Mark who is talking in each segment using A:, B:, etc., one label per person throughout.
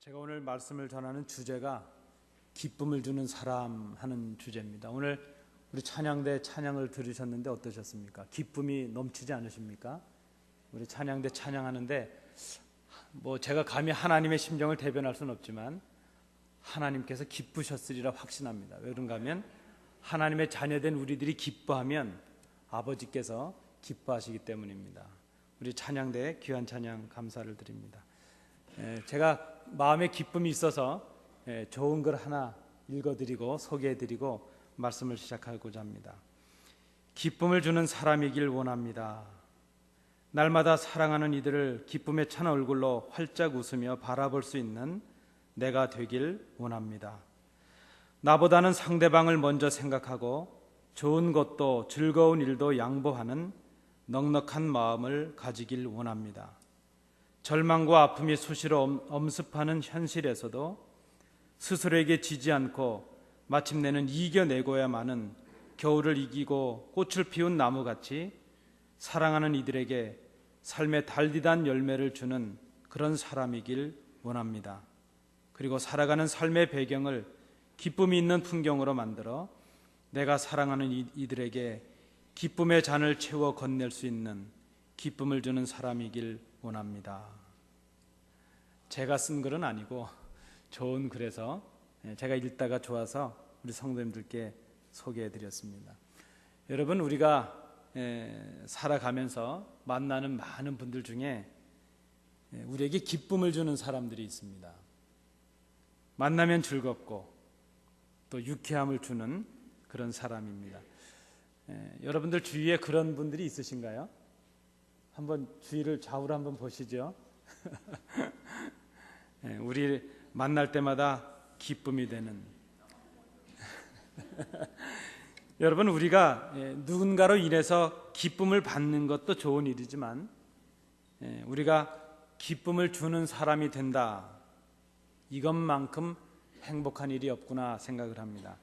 A: 제가 오늘 말씀을 전하는 주제가 기쁨을 주는 사람 하는 주제입니다. 오늘 우리 찬양대 찬양을 들으셨는데 어떠셨습니까? 기쁨이 넘치지 않으십니까? 우리 찬양대 찬양하는데 제가 감히 하나님의 심정을 대변할 수는 없지만 하나님께서 기쁘셨으리라 확신합니다. 왜 그런가 하면 하나님의 자녀된 우리들이 기뻐하면 아버지께서 기뻐하시기 때문입니다. 우리 찬양대에 귀한 찬양 감사를 드립니다. 제가 마음에 기쁨이 있어서 좋은 글 하나 읽어드리고 소개해드리고 말씀을 시작하고자 합니다. 기쁨을 주는 사람이길 원합니다. 날마다 사랑하는 이들을 기쁨의 찬 얼굴로 활짝 웃으며 바라볼 수 있는 내가 되길 원합니다. 나보다는 상대방을 먼저 생각하고 좋은 것도 즐거운 일도 양보하는 넉넉한 마음을 가지길 원합니다. 절망과 아픔이 수시로 엄습하는 현실에서도 스스로에게 지지 않고 마침내는 이겨내고야만은 겨울을 이기고 꽃을 피운 나무같이 사랑하는 이들에게 삶의 달디단 열매를 주는 그런 사람이길 원합니다. 그리고 살아가는 삶의 배경을 기쁨이 있는 풍경으로 만들어 내가 사랑하는 이들에게 기쁨의 잔을 채워 건넬 수 있는 기쁨을 주는 사람이길 원합니다. 제가 쓴 글은 아니고 좋은 글에서 제가 읽다가 좋아서 우리 성도님들께 소개해드렸습니다. 여러분, 우리가 살아가면서 만나는 많은 분들 중에 우리에게 기쁨을 주는 사람들이 있습니다. 만나면 즐겁고 또 유쾌함을 주는 그런 사람입니다. 여러분들 주위에 그런 분들이 있으신가요? 한번 주위를 좌우로 한번 보시죠. 우리 만날 때마다 기쁨이 되는 여러분, 우리가 누군가로 인해서 기쁨을 받는 것도 좋은 일이지만 우리가 기쁨을 주는 사람이 된다, 이것만큼 행복한 일이 없구나 생각을 합니다.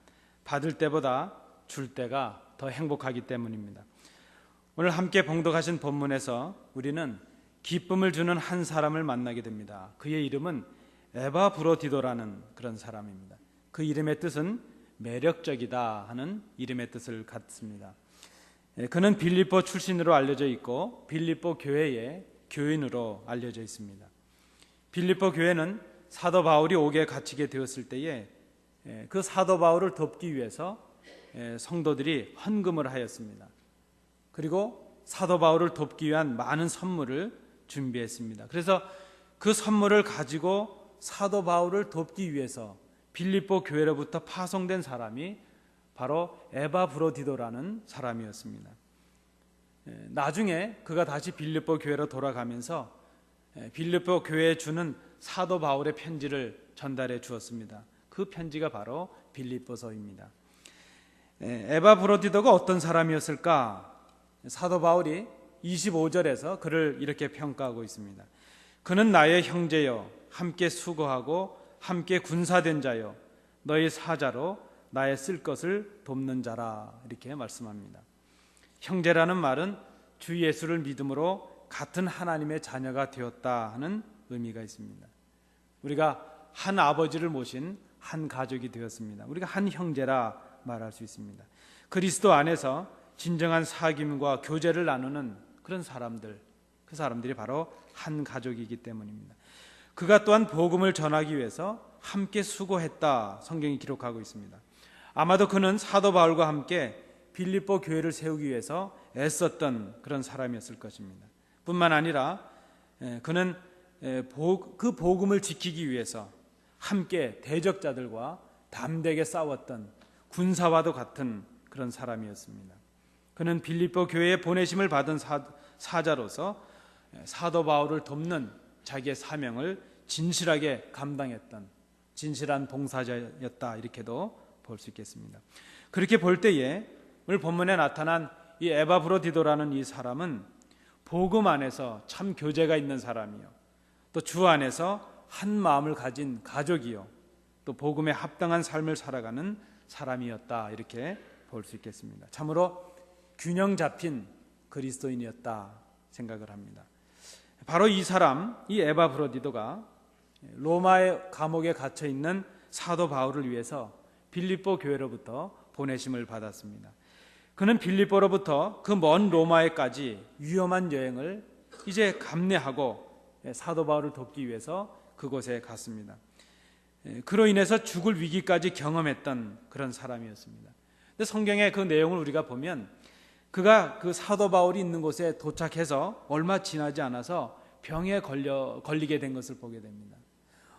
A: 받을 때보다 줄 때가 더 행복하기 때문입니다. 오늘 함께 봉독하신 본문에서 우리는 기쁨을 주는 한 사람을 만나게 됩니다. 그의 이름은 에바브로디도라는 그런 사람입니다. 그 이름의 뜻은 매력적이다 하는 이름의 뜻을 갖습니다. 그는 빌립보 출신으로 알려져 있고 빌립보 교회의 교인으로 알려져 있습니다. 빌립보 교회는 사도 바울이 옥에 갇히게 되었을 때에 그 사도 바울을 돕기 위해서 성도들이 헌금을 하였습니다. 그리고 사도 바울을 돕기 위한 많은 선물을 준비했습니다. 그래서 그 선물을 가지고 사도 바울을 돕기 위해서 빌립보 교회로부터 파송된 사람이 바로 에바브로디도라는 사람이었습니다. 나중에 그가 다시 빌립보 교회로 돌아가면서 빌립보 교회에 주는 사도 바울의 편지를 전달해 주었습니다. 그 편지가 바로 빌립보서입니다. 에바브로디도가 어떤 사람이었을까? 사도 바울이 25절에서 그를 이렇게 평가하고 있습니다. 그는 나의 형제여, 함께 수고하고 함께 군사된 자여, 너희 사자로 나의 쓸 것을 돕는 자라, 이렇게 말씀합니다. 형제라는 말은 주 예수를 믿음으로 같은 하나님의 자녀가 되었다 하는 의미가 있습니다. 우리가 한 아버지를 모신 한 가족이 되었습니다. 우리가 한 형제라 말할 수 있습니다. 그리스도 안에서 진정한 사귐과 교제를 나누는 그런 사람들, 그 사람들이 바로 한 가족이기 때문입니다. 그가 또한 복음을 전하기 위해서 함께 수고했다, 성경이 기록하고 있습니다. 아마도 그는 사도 바울과 함께 빌립보 교회를 세우기 위해서 애썼던 그런 사람이었을 것입니다. 뿐만 아니라 그는 그 복음을 지키기 위해서 함께 대적자들과 담대하게 싸웠던 군사와도 같은 그런 사람이었습니다. 그는 빌립보 교회에 보내심을 받은 사자로서 사도 바울을 돕는 자기의 사명을 진실하게 감당했던 진실한 봉사자였다, 이렇게도 볼 수 있겠습니다. 그렇게 볼 때에 오늘 본문에 나타난 이 에바브로디도라는 이 사람은 복음 안에서 참 교제가 있는 사람이요, 또 주 안에서 한 마음을 가진 가족이요, 또 복음에 합당한 삶을 살아가는 사람이었다, 이렇게 볼 수 있겠습니다. 참으로 균형 잡힌 그리스도인이었다 생각을 합니다. 바로 이 사람, 이 에바브로디도가 로마의 감옥에 갇혀 있는 사도 바울을 위해서 빌립보 교회로부터 보내심을 받았습니다. 그는 빌립보로부터 그 먼 로마에까지 위험한 여행을 이제 감내하고 사도 바울을 돕기 위해서 그곳에 갔습니다. 그로 인해서 죽을 위기까지 경험했던 그런 사람이었습니다. 근데 성경의 그 내용을 우리가 보면 그가 그 사도 바울이 있는 곳에 도착해서 얼마 지나지 않아서 병에 걸리게 된 것을 보게 됩니다.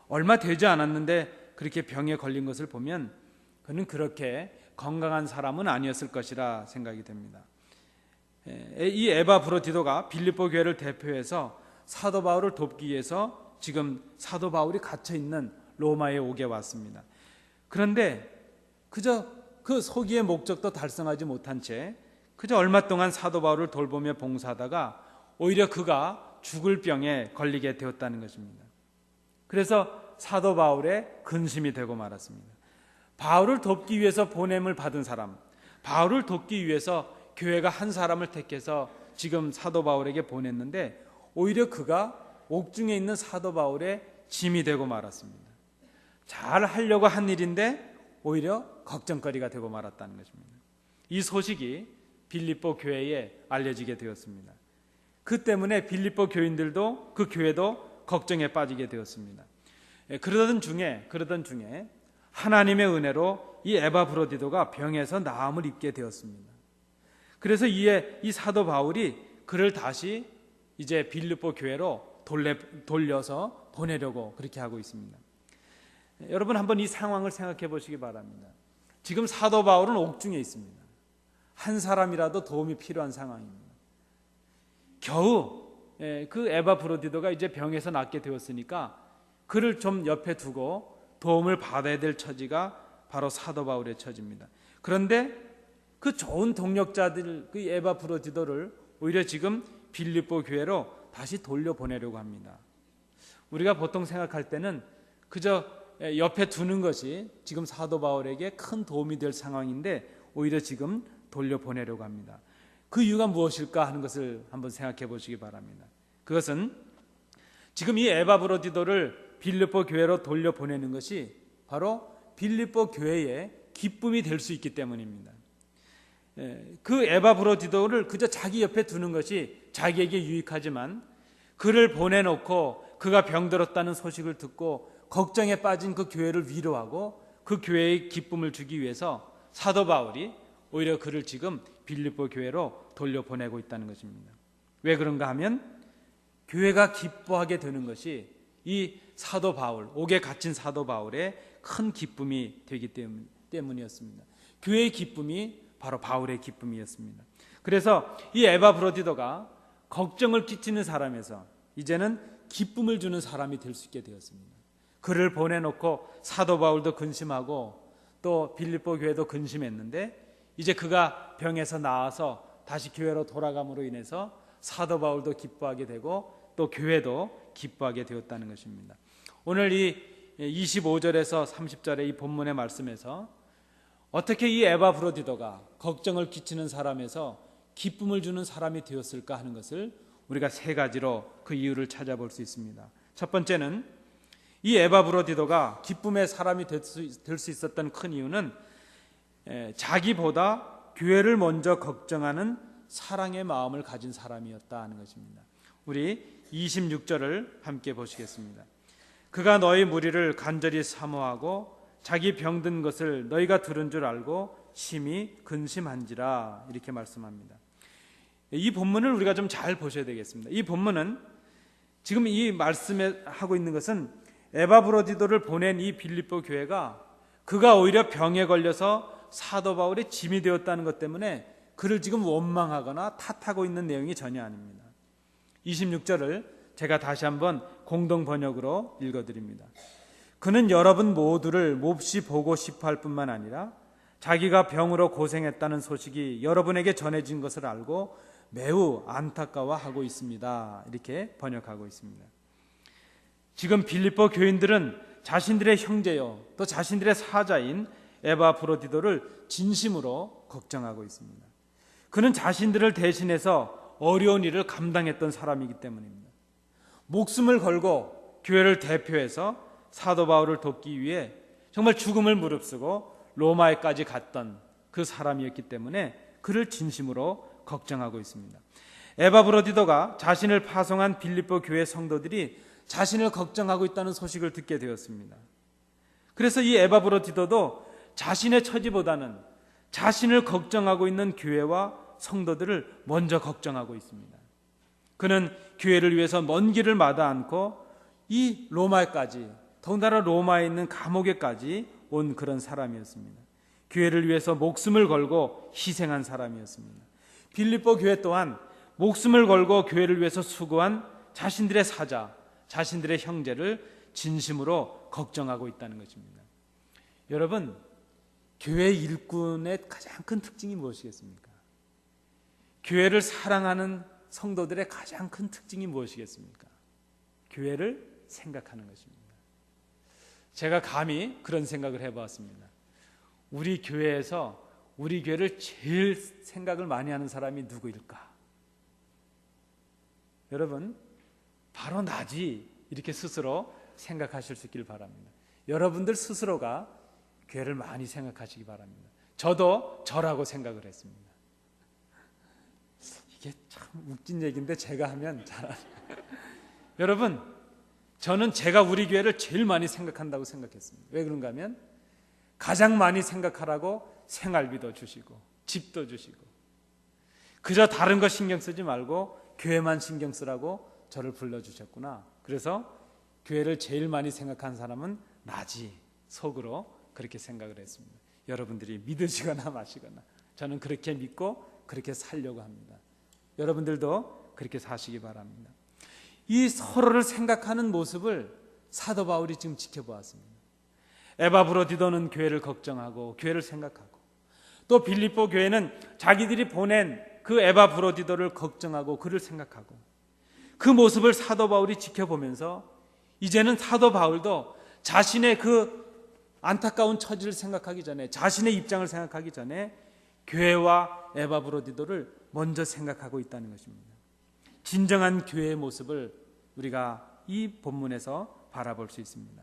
A: 얼마 되지 않았는데 그렇게 병에 걸린 것을 보면 그는 그렇게 건강한 사람은 아니었을 것이라 생각이 됩니다. 이 에바브로디도가 빌립보 교회를 대표해서 사도 바울을 돕기 위해서 지금 사도 바울이 갇혀 있는 로마에 오게 왔습니다. 그런데 그저 그 소기의 목적도 달성하지 못한 채 그저 얼마 동안 사도 바울을 돌보며 봉사하다가 오히려 그가 죽을 병에 걸리게 되었다는 것입니다. 그래서 사도 바울의 근심이 되고 말았습니다. 바울을 돕기 위해서 보냄을 받은 사람, 바울을 돕기 위해서 교회가 한 사람을 택해서 지금 사도 바울에게 보냈는데 오히려 그가 옥중에 있는 사도 바울의 짐이 되고 말았습니다. 잘 하려고 한 일인데 오히려 걱정거리가 되고 말았다는 것입니다. 이 소식이 빌립보 교회에 알려지게 되었습니다. 그 때문에 빌립보 교인들도 그 교회도 걱정에 빠지게 되었습니다. 그러던 중에 하나님의 은혜로 이 에바브로디도가 병에서 나음을 입게 되었습니다. 그래서 이 사도 바울이 그를 다시 이제 빌립보 교회로 돌려서 보내려고 그렇게 하고 있습니다. 여러분 한번 이 상황을 생각해 보시기 바랍니다. 지금 사도 바울은 옥중에 있습니다. 한 사람이라도 도움이 필요한 상황입니다. 겨우 그 에바브로디도가 이제 병에서 낫게 되었으니까 그를 좀 옆에 두고 도움을 받아야 될 처지가 바로 사도 바울의 처지입니다. 그런데 그 좋은 동력자들 그 에바브로디도를 오히려 지금 빌립보 교회로 다시 돌려보내려고 합니다. 우리가 보통 생각할 때는 그저 옆에 두는 것이 지금 사도 바울에게 큰 도움이 될 상황인데 오히려 지금 돌려보내려고 합니다. 그 이유가 무엇일까 하는 것을 한번 생각해 보시기 바랍니다. 그것은 지금 이 에바브로디도를 빌립보 교회로 돌려보내는 것이 바로 빌립보 교회의 기쁨이 될 수 있기 때문입니다. 그 에바브로디도를 그저 자기 옆에 두는 것이 자기에게 유익하지만 그를 보내놓고 그가 병들었다는 소식을 듣고 걱정에 빠진 그 교회를 위로하고 그 교회의 기쁨을 주기 위해서 사도 바울이 오히려 그를 지금 빌립보 교회로 돌려보내고 있다는 것입니다. 왜 그런가 하면 교회가 기뻐하게 되는 것이 이 사도 바울, 옥에 갇힌 사도 바울의 큰 기쁨이 되기 때문이었습니다. 교회의 기쁨이 바로 바울의 기쁨이었습니다. 그래서 이 에바브로디도가 걱정을 끼치는 사람에서 이제는 기쁨을 주는 사람이 될 수 있게 되었습니다. 그를 보내놓고 사도 바울도 근심하고 또 빌립보 교회도 근심했는데 이제 그가 병에서 나아서 다시 교회로 돌아감으로 인해서 사도 바울도 기뻐하게 되고 또 교회도 기뻐하게 되었다는 것입니다. 오늘 이 25절에서 30절의 이 본문의 말씀에서 어떻게 이 에바브로디도가 걱정을 끼치는 사람에서 기쁨을 주는 사람이 되었을까 하는 것을 우리가 세 가지로 그 이유를 찾아볼 수 있습니다. 첫 번째는 이 에바브로디도가 기쁨의 사람이 될 수 있었던 큰 이유는 자기보다 교회를 먼저 걱정하는 사랑의 마음을 가진 사람이었다 하는 것입니다. 우리 26절을 함께 보시겠습니다. 그가 너희 무리를 간절히 사모하고 자기 병든 것을 너희가 들은 줄 알고 심히 근심한지라 이렇게 말씀합니다. 이 본문을 우리가 좀 잘 보셔야 되겠습니다. 이 본문은 지금 이 말씀에 하고 있는 것은 에바브로디도를 보낸 이 빌립보 교회가 그가 오히려 병에 걸려서 사도 바울의 짐이 되었다는 것 때문에 그를 지금 원망하거나 탓하고 있는 내용이 전혀 아닙니다. 26절을 제가 다시 한번 공동 번역으로 읽어드립니다. 그는 여러분 모두를 몹시 보고 싶어 할 뿐만 아니라 자기가 병으로 고생했다는 소식이 여러분에게 전해진 것을 알고 매우 안타까워하고 있습니다. 이렇게 번역하고 있습니다. 지금 빌립보 교인들은 자신들의 형제요 또 자신들의 사자인 에바브로디도를 진심으로 걱정하고 있습니다. 그는 자신들을 대신해서 어려운 일을 감당했던 사람이기 때문입니다. 목숨을 걸고 교회를 대표해서 사도 바울을 돕기 위해 정말 죽음을 무릅쓰고 로마에까지 갔던 그 사람이었기 때문에 그를 진심으로 걱정하고 있습니다. 에바브로디도가 자신을 파송한 빌립보 교회 성도들이 자신을 걱정하고 있다는 소식을 듣게 되었습니다. 그래서 이 에바브로디도도 자신의 처지보다는 자신을 걱정하고 있는 교회와 성도들을 먼저 걱정하고 있습니다. 그는 교회를 위해서 먼 길을 마다 않고 이 로마에까지, 더군다나 로마에 있는 감옥에까지 온 그런 사람이었습니다. 교회를 위해서 목숨을 걸고 희생한 사람이었습니다. 빌립보 교회 또한 목숨을 걸고 교회를 위해서 수고한 자신들의 사자, 자신들의 형제를 진심으로 걱정하고 있다는 것입니다. 여러분, 교회 일꾼의 가장 큰 특징이 무엇이겠습니까? 교회를 사랑하는 성도들의 가장 큰 특징이 무엇이겠습니까? 교회를 생각하는 것입니다. 제가 감히 그런 생각을 해보았습니다. 우리 교회에서 우리 교회를 제일 생각을 많이 하는 사람이 누구일까? 여러분, 바로 나지, 이렇게 스스로 생각하실 수 있길 바랍니다. 여러분들 스스로가 교회를 많이 생각하시기 바랍니다. 저도 저라고 생각을 했습니다. 이게 참 웃긴 얘기인데 제가 하면 잘 여러분, 저는 제가 우리 교회를 제일 많이 생각한다고 생각했습니다. 왜 그런가 하면 가장 많이 생각하라고 생활비도 주시고 집도 주시고 그저 다른 거 신경 쓰지 말고 교회만 신경 쓰라고 저를 불러주셨구나. 그래서 교회를 제일 많이 생각한 사람은 나지, 속으로 그렇게 생각을 했습니다. 여러분들이 믿으시거나 마시거나 저는 그렇게 믿고 그렇게 살려고 합니다. 여러분들도 그렇게 사시기 바랍니다. 이 서로를 생각하는 모습을 사도 바울이 지금 지켜보았습니다. 에바브로디도는 교회를 걱정하고 교회를 생각하고 또 빌립보 교회는 자기들이 보낸 그 에바브로디도를 걱정하고 그를 생각하고 그 모습을 사도 바울이 지켜보면서 이제는 사도 바울도 자신의 그 안타까운 처지를 생각하기 전에, 자신의 입장을 생각하기 전에 교회와 에바브로디도를 먼저 생각하고 있다는 것입니다. 진정한 교회의 모습을 우리가 이 본문에서 바라볼 수 있습니다.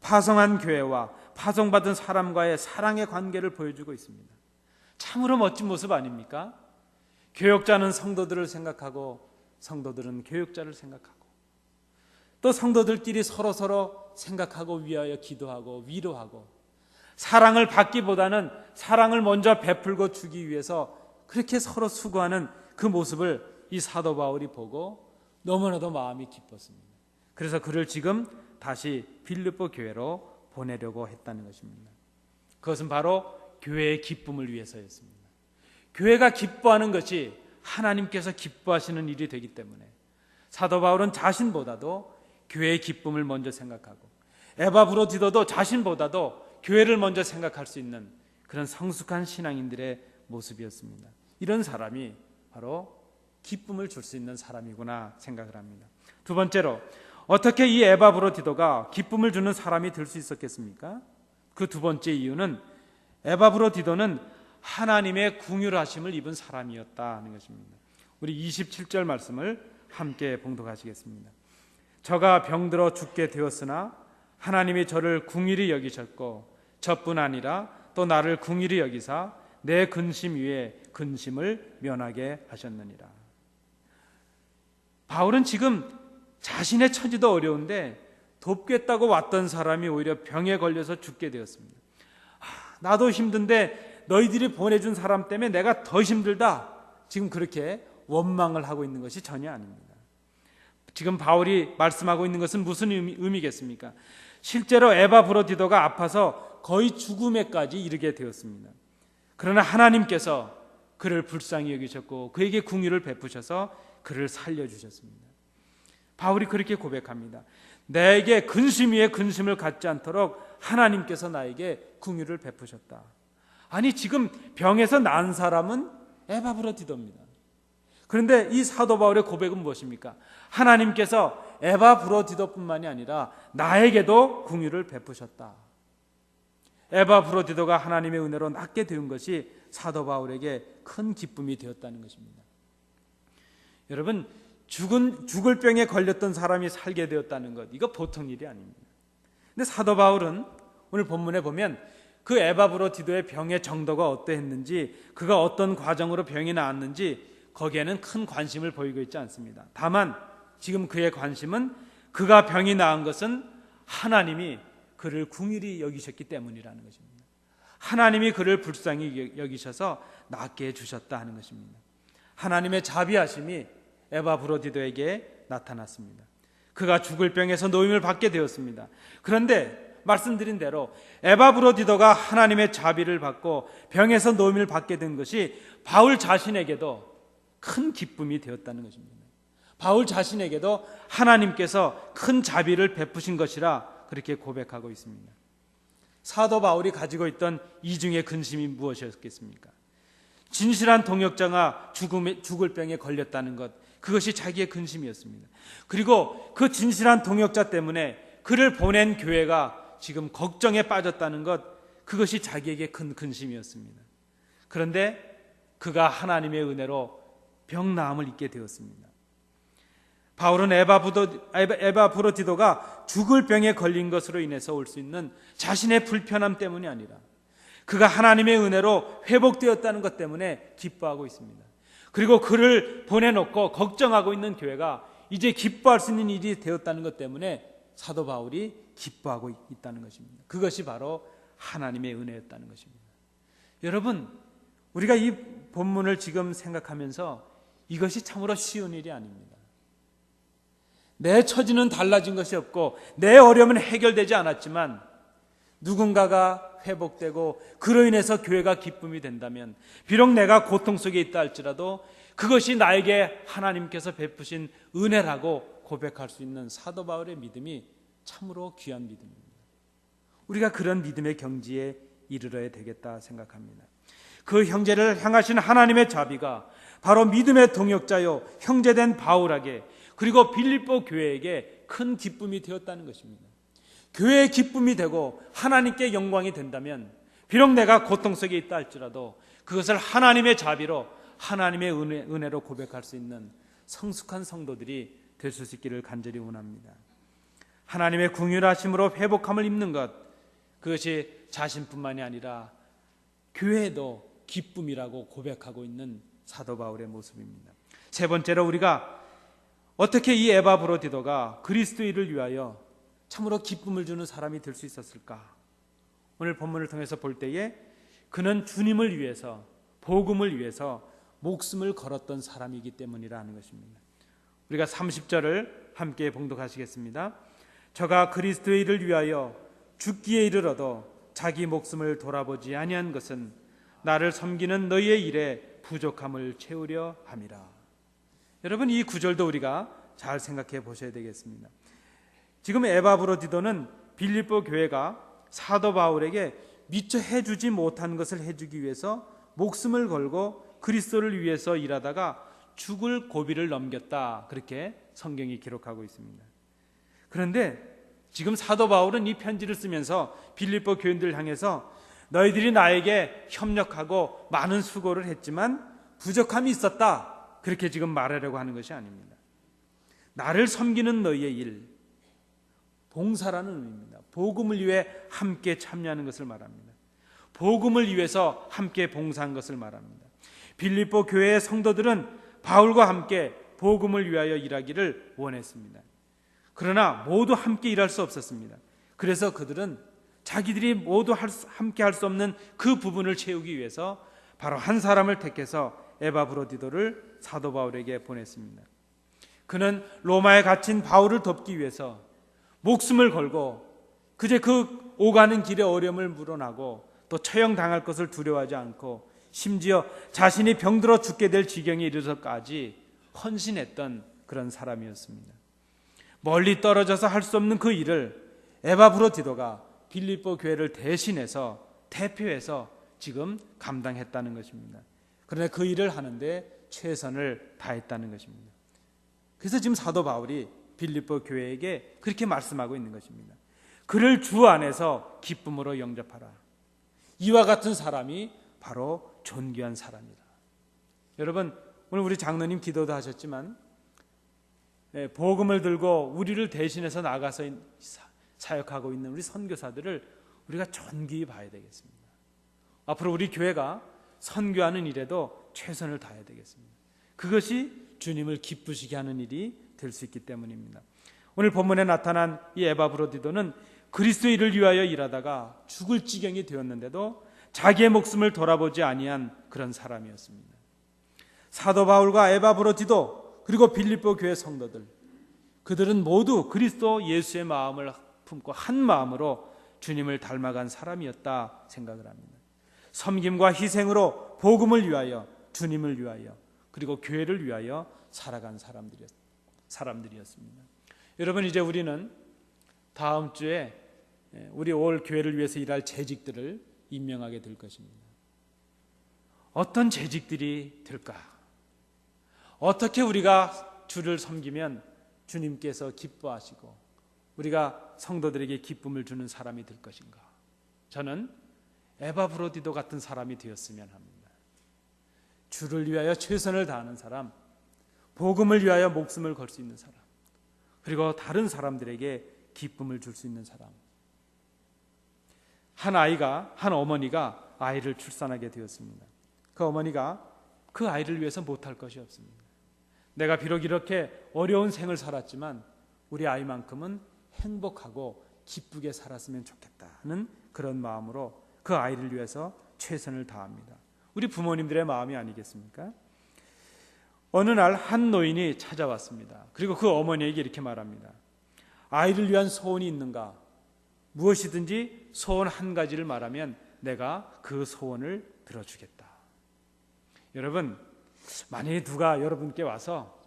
A: 파송한 교회와 파송받은 사람과의 사랑의 관계를 보여주고 있습니다. 참으로 멋진 모습 아닙니까? 교역자는 성도들을 생각하고 성도들은 교역자를 생각하고 또 성도들끼리 서로 생각하고 위하여 기도하고 위로하고 사랑을 받기보다는 사랑을 먼저 베풀고 주기 위해서 그렇게 서로 수고하는 그 모습을 이 사도 바울이 보고 너무나도 마음이 기뻤습니다. 그래서 그를 지금 다시 빌립보 교회로 보내려고 했다는 것입니다. 그것은 바로 교회의 기쁨을 위해서였습니다. 교회가 기뻐하는 것이 하나님께서 기뻐하시는 일이 되기 때문에 사도 바울은 자신보다도 교회의 기쁨을 먼저 생각하고 에바브로디도도 자신보다도 교회를 먼저 생각할 수 있는 그런 성숙한 신앙인들의 모습이었습니다. 이런 사람이 바로 기쁨을 줄 수 있는 사람이구나 생각을 합니다. 두 번째로, 어떻게 이 에바브로디도가 기쁨을 주는 사람이 될 수 있었겠습니까? 그 두 번째 이유는 에바브로디도는 하나님의 긍휼하심을 입은 사람이었다는 것입니다. 우리 27절 말씀을 함께 봉독하시겠습니다. 저가 병들어 죽게 되었으나 하나님이 저를 긍휼히 여기셨고 저뿐 아니라 또 나를 긍휼히 여기사 내 근심 위에 근심을 면하게 하셨느니라. 바울은 지금 자신의 처지도 어려운데 돕겠다고 왔던 사람이 오히려 병에 걸려서 죽게 되었습니다. 나도 힘든데 너희들이 보내준 사람 때문에 내가 더 힘들다. 지금 그렇게 원망을 하고 있는 것이 전혀 아닙니다. 지금 바울이 말씀하고 있는 것은 무슨 의미겠습니까? 실제로 에바브로디도가 아파서 거의 죽음에까지 이르게 되었습니다. 그러나 하나님께서 그를 불쌍히 여기셨고 그에게 긍휼을 베푸셔서 그를 살려주셨습니다. 바울이 그렇게 고백합니다. 내게 근심 위에 근심을 갖지 않도록 하나님께서 나에게 긍휼을 베푸셨다. 아니, 지금 병에서 난 사람은 에바브로디도입니다. 그런데 이 사도 바울의 고백은 무엇입니까? 하나님께서 에바브로디도뿐만이 아니라 나에게도 긍휼을 베푸셨다. 에바브로디도가 하나님의 은혜로 낫게 된 것이 사도 바울에게 큰 기쁨이 되었다는 것입니다. 여러분, 죽을 병에 걸렸던 사람이 살게 되었다는 것, 이거 보통 일이 아닙니다. 근데 사도 바울은 오늘 본문에 보면 그 에바브로디도의 병의 정도가 어떠했는지, 그가 어떤 과정으로 병이 나았는지 거기에는 큰 관심을 보이고 있지 않습니다. 다만 지금 그의 관심은 그가 병이 나은 것은 하나님이 그를 긍휼히 여기셨기 때문이라는 것입니다. 하나님이 그를 불쌍히 여기셔서 낫게 해주셨다 하는 것입니다. 하나님의 자비하심이 에바브로디도에게 나타났습니다. 그가 죽을 병에서 노임을 받게 되었습니다. 그런데 말씀드린 대로 에바브로디도가 하나님의 자비를 받고 병에서 노임을 받게 된 것이 바울 자신에게도 큰 기쁨이 되었다는 것입니다. 바울 자신에게도 하나님께서 큰 자비를 베푸신 것이라 그렇게 고백하고 있습니다. 사도 바울이 가지고 있던 이중의 근심이 무엇이었겠습니까? 진실한 동역자가 죽을 병에 걸렸다는 것, 그것이 자기의 근심이었습니다. 그리고 그 진실한 동역자 때문에 그를 보낸 교회가 지금 걱정에 빠졌다는 것, 그것이 자기에게 큰 근심이었습니다. 그런데 그가 하나님의 은혜로 병나음을 입게 되었습니다. 바울은 에바브로디도가 죽을 병에 걸린 것으로 인해서 올 수 있는 자신의 불편함 때문이 아니라 그가 하나님의 은혜로 회복되었다는 것 때문에 기뻐하고 있습니다. 그리고 그를 보내놓고 걱정하고 있는 교회가 이제 기뻐할 수 있는 일이 되었다는 것 때문에 사도 바울이 기뻐하고 있다는 것입니다. 그것이 바로 하나님의 은혜였다는 것입니다. 여러분, 우리가 이 본문을 지금 생각하면서 이것이 참으로 쉬운 일이 아닙니다. 내 처지는 달라진 것이 없고 내 어려움은 해결되지 않았지만 누군가가 회복되고 그로 인해서 교회가 기쁨이 된다면, 비록 내가 고통 속에 있다 할지라도 그것이 나에게 하나님께서 베푸신 은혜라고 고백할 수 있는 사도 바울의 믿음이 참으로 귀한 믿음입니다. 우리가 그런 믿음의 경지에 이르러야 되겠다 생각합니다. 그 형제를 향하신 하나님의 자비가 바로 믿음의 동역자요 형제된 바울에게, 그리고 빌립보 교회에게 큰 기쁨이 되었다는 것입니다. 교회의 기쁨이 되고 하나님께 영광이 된다면 비록 내가 고통 속에 있다 할지라도 그것을 하나님의 자비로, 하나님의 은혜로 고백할 수 있는 성숙한 성도들이 될 수 있기를 간절히 원합니다. 하나님의 긍휼하심으로 회복함을 입는 것, 그것이 자신뿐만이 아니라 교회도 기쁨이라고 고백하고 있는 사도 바울의 모습입니다. 세 번째로, 우리가 어떻게 이 에바브로디도가 그리스도인을 위하여 참으로 기쁨을 주는 사람이 될 수 있었을까? 오늘 본문을 통해서 볼 때에 그는 주님을 위해서, 복음을 위해서 목숨을 걸었던 사람이기 때문이라 하는 것입니다. 우리가 30절을 함께 봉독하시겠습니다. 저가 그리스도의 일을 위하여 죽기에 이르러도 자기 목숨을 돌아보지 아니한 것은 나를 섬기는 너희의 일에 부족함을 채우려 함이라. 여러분, 이 구절도 우리가 잘 생각해 보셔야 되겠습니다. 지금 에바브로디도는 빌립보 교회가 사도 바울에게 미처 해주지 못한 것을 해주기 위해서 목숨을 걸고 그리스도를 위해서 일하다가 죽을 고비를 넘겼다, 그렇게 성경이 기록하고 있습니다. 그런데 지금 사도 바울은 이 편지를 쓰면서 빌립보 교인들을 향해서 너희들이 나에게 협력하고 많은 수고를 했지만 부족함이 있었다, 그렇게 지금 말하려고 하는 것이 아닙니다. 나를 섬기는 너희의 일, 봉사라는 의미입니다. 복음을 위해 함께 참여하는 것을 말합니다. 복음을 위해서 함께 봉사한 것을 말합니다. 빌립보 교회의 성도들은 바울과 함께 복음을 위하여 일하기를 원했습니다. 그러나 모두 함께 일할 수 없었습니다. 그래서 그들은 자기들이 모두 함께 할 수 없는 그 부분을 채우기 위해서 바로 한 사람을 택해서 에바브로디도를 사도 바울에게 보냈습니다. 그는 로마에 갇힌 바울을 돕기 위해서 목숨을 걸고 그제 그 오가는 길에 어려움을 물어나고 또 처형당할 것을 두려워하지 않고 심지어 자신이 병들어 죽게 될 지경에 이르러서까지 헌신했던 그런 사람이었습니다. 멀리 떨어져서 할 수 없는 그 일을 에바브로디도가 빌립보 교회를 대신해서, 대표해서 지금 감당했다는 것입니다. 그러나 그 일을 하는데 최선을 다했다는 것입니다. 그래서 지금 사도 바울이 빌립보 교회에게 그렇게 말씀하고 있는 것입니다. 그를 주 안에서 기쁨으로 영접하라. 이와 같은 사람이 바로 존귀한 사람이다. 여러분, 오늘 우리 장로님 기도도 하셨지만 복음을 들고 우리를 대신해서 나가서 사역하고 있는 우리 선교사들을 우리가 존귀히 봐야 되겠습니다. 앞으로 우리 교회가 선교하는 일에도 최선을 다해야 되겠습니다. 그것이 주님을 기쁘시게 하는 일이 될 수 있기 때문입니다. 오늘 본문에 나타난 이 에바브로디도는 그리스도의 일을 위하여 일하다가 죽을 지경이 되었는데도 자기의 목숨을 돌아보지 아니한 그런 사람이었습니다. 사도 바울과 에바브로디도 그리고 빌립보 교회 성도들, 그들은 모두 그리스도 예수의 마음을 품고 한 마음으로 주님을 닮아간 사람이었다 생각을 합니다. 섬김과 희생으로 복음을 위하여, 주님을 위하여, 그리고 교회를 위하여 살아간 사람들이었습니다. 여러분, 이제 우리는 다음 주에 우리 올 교회를 위해서 일할 재직들을 임명하게 될 것입니다. 어떤 재직들이 될까? 어떻게 우리가 주를 섬기면 주님께서 기뻐하시고 우리가 성도들에게 기쁨을 주는 사람이 될 것인가? 저는 에바브로디도 같은 사람이 되었으면 합니다. 주를 위하여 최선을 다하는 사람, 복음을 위하여 목숨을 걸 수 있는 사람, 그리고 다른 사람들에게 기쁨을 줄 수 있는 사람. 한 어머니가 아이를 출산하게 되었습니다. 그 어머니가 그 아이를 위해서 못할 것이 없습니다. 내가 비록 이렇게 어려운 생을 살았지만 우리 아이만큼은 행복하고 기쁘게 살았으면 좋겠다는 그런 마음으로 그 아이를 위해서 최선을 다합니다. 우리 부모님들의 마음이 아니겠습니까? 어느 날 한 노인이 찾아왔습니다. 그리고 그 어머니에게 이렇게 말합니다. 아이를 위한 소원이 있는가? 무엇이든지 소원 한 가지를 말하면 내가 그 소원을 들어주겠다. 여러분, 만약에 누가 여러분께 와서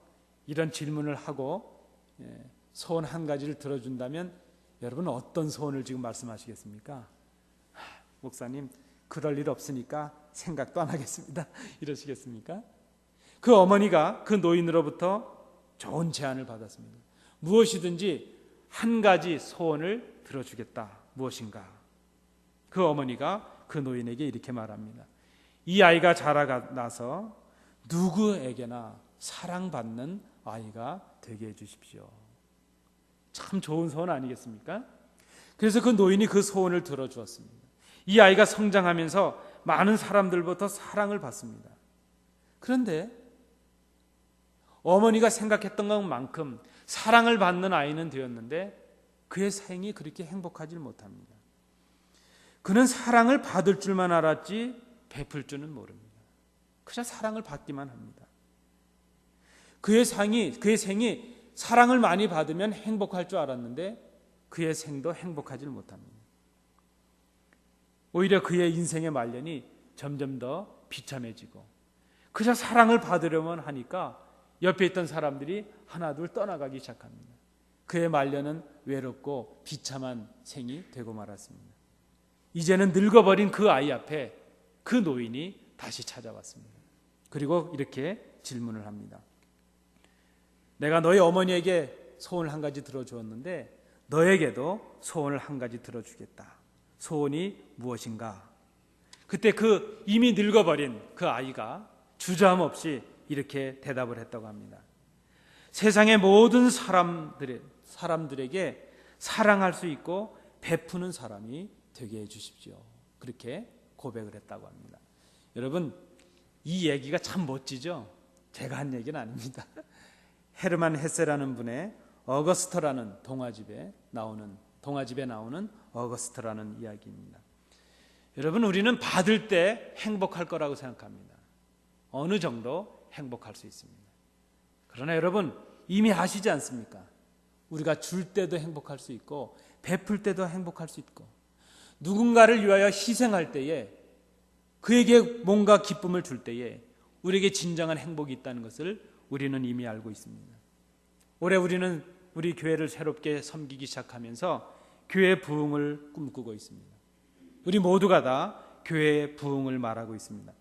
A: 이런 질문을 하고 소원 한 가지를 들어준다면 여러분은 어떤 소원을 지금 말씀하시겠습니까? 목사님, 그럴 일 없으니까 생각도 안 하겠습니다. 이러시겠습니까? 그 어머니가 그 노인으로부터 좋은 제안을 받았습니다. 무엇이든지 한 가지 소원을 들어주겠다. 무엇인가? 그 어머니가 그 노인에게 이렇게 말합니다. 이 아이가 자라나서 누구에게나 사랑받는 아이가 되게 해주십시오. 참 좋은 소원 아니겠습니까? 그래서 그 노인이 그 소원을 들어주었습니다. 이 아이가 성장하면서 많은 사람들부터 사랑을 받습니다. 그런데 어머니가 생각했던 것만큼 사랑을 받는 아이는 되었는데 그의 생이 그렇게 행복하지 못합니다. 그는 사랑을 받을 줄만 알았지 베풀 줄은 모릅니다. 그저 사랑을 받기만 합니다. 그의 생이 사랑을 많이 받으면 행복할 줄 알았는데 그의 생도 행복하지 못합니다. 오히려 그의 인생의 말년이 점점 더 비참해지고 그저 사랑을 받으려면 하니까 옆에 있던 사람들이 하나둘 떠나가기 시작합니다. 그의 말년은 외롭고 비참한 생이 되고 말았습니다. 이제는 늙어버린 그 아이 앞에 그 노인이 다시 찾아왔습니다. 그리고 이렇게 질문을 합니다. 내가 너희 어머니에게 소원을 한 가지 들어주었는데 너에게도 소원을 한 가지 들어주겠다. 소원이 무엇인가? 그때 그 이미 늙어버린 그 아이가 주저함 없이 이렇게 대답을 했다고 합니다. 세상의 모든 사람들에게 사랑할 수 있고 베푸는 사람이 되게 해주십시오. 그렇게 고백을 했다고 합니다. 여러분, 이 얘기가 참 멋지죠? 제가 한 얘기는 아닙니다. 헤르만 헤세라는 분의 어거스터라는 동화집에 나오는 어거스터라는 이야기입니다. 여러분, 우리는 받을 때 행복할 거라고 생각합니다. 어느 정도 행복할 수 있습니다. 그러나 여러분, 이미 아시지 않습니까? 우리가 줄 때도 행복할 수 있고 베풀 때도 행복할 수 있고 누군가를 위하여 희생할 때에 그에게 뭔가 기쁨을 줄 때에 우리에게 진정한 행복이 있다는 것을 우리는 이미 알고 있습니다. 올해 우리는 우리 교회를 새롭게 섬기기 시작하면서 교회의 부흥을 꿈꾸고 있습니다. 우리 모두가 다 교회의 부흥을 말하고 있습니다.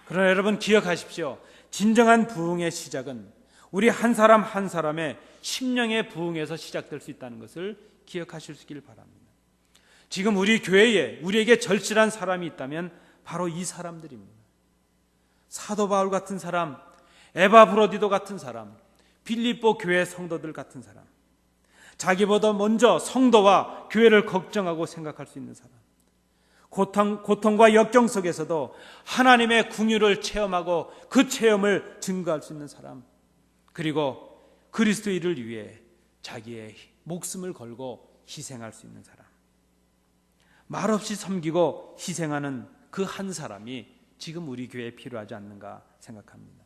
A: 그러나 여러분 기억하십시오. 진정한 부흥의 시작은 우리 한 사람 한 사람의 심령의 부흥에서 시작될 수 있다는 것을 기억하시길 바랍니다. 지금 우리 교회에 우리에게 절실한 사람이 있다면 바로 이 사람들입니다. 사도 바울 같은 사람, 에바브로디도 같은 사람, 빌립보 교회 성도들 같은 사람, 자기보다 먼저 성도와 교회를 걱정하고 생각할 수 있는 사람, 고통과 역경 속에서도 하나님의 긍휼을 체험하고 그 체험을 증거할 수 있는 사람, 그리고 그리스도의 일을 위해 자기의 목숨을 걸고 희생할 수 있는 사람, 말없이 섬기고 희생하는 그 한 사람이 지금 우리 교회에 필요하지 않는가 생각합니다.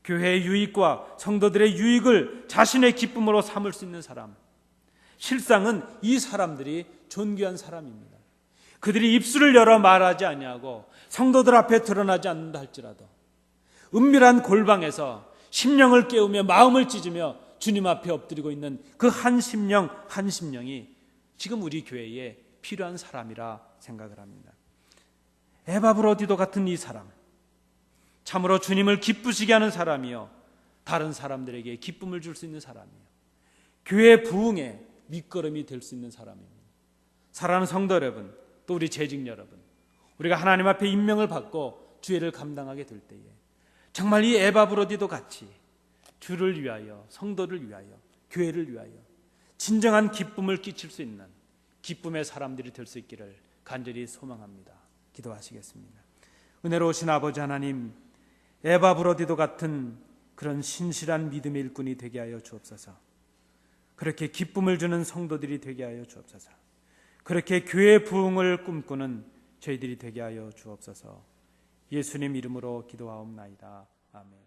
A: 교회의 유익과 성도들의 유익을 자신의 기쁨으로 삼을 수 있는 사람, 실상은 이 사람들이 존귀한 사람입니다. 그들이 입술을 열어 말하지 아니하고 성도들 앞에 드러나지 않는다 할지라도 은밀한 골방에서 심령을 깨우며 마음을 찢으며 주님 앞에 엎드리고 있는 그 한 심령이 지금 우리 교회에 필요한 사람이라 생각을 합니다. 에바브로디도 같은 이 사람, 참으로 주님을 기쁘시게 하는 사람이요, 다른 사람들에게 기쁨을 줄 수 있는 사람이요, 교회 부흥의 밑거름이 될 수 있는 사람입니다. 사랑하는 성도 여러분, 또 우리 재직 여러분, 우리가 하나님 앞에 임명을 받고 주의를 감당하게 될 때에 정말 이 에바브로디도 같이 주를 위하여, 성도를 위하여, 교회를 위하여 진정한 기쁨을 끼칠 수 있는 기쁨의 사람들이 될 수 있기를 간절히 소망합니다. 기도하시겠습니다. 은혜로우신 아버지 하나님, 에바브로디도 같은 그런 신실한 믿음의 일꾼이 되게 하여 주옵소서. 그렇게 기쁨을 주는 성도들이 되게 하여 주옵소서. 그렇게 교회 부흥을 꿈꾸는 저희들이 되게 하여 주옵소서. 예수님 이름으로 기도하옵나이다. 아멘.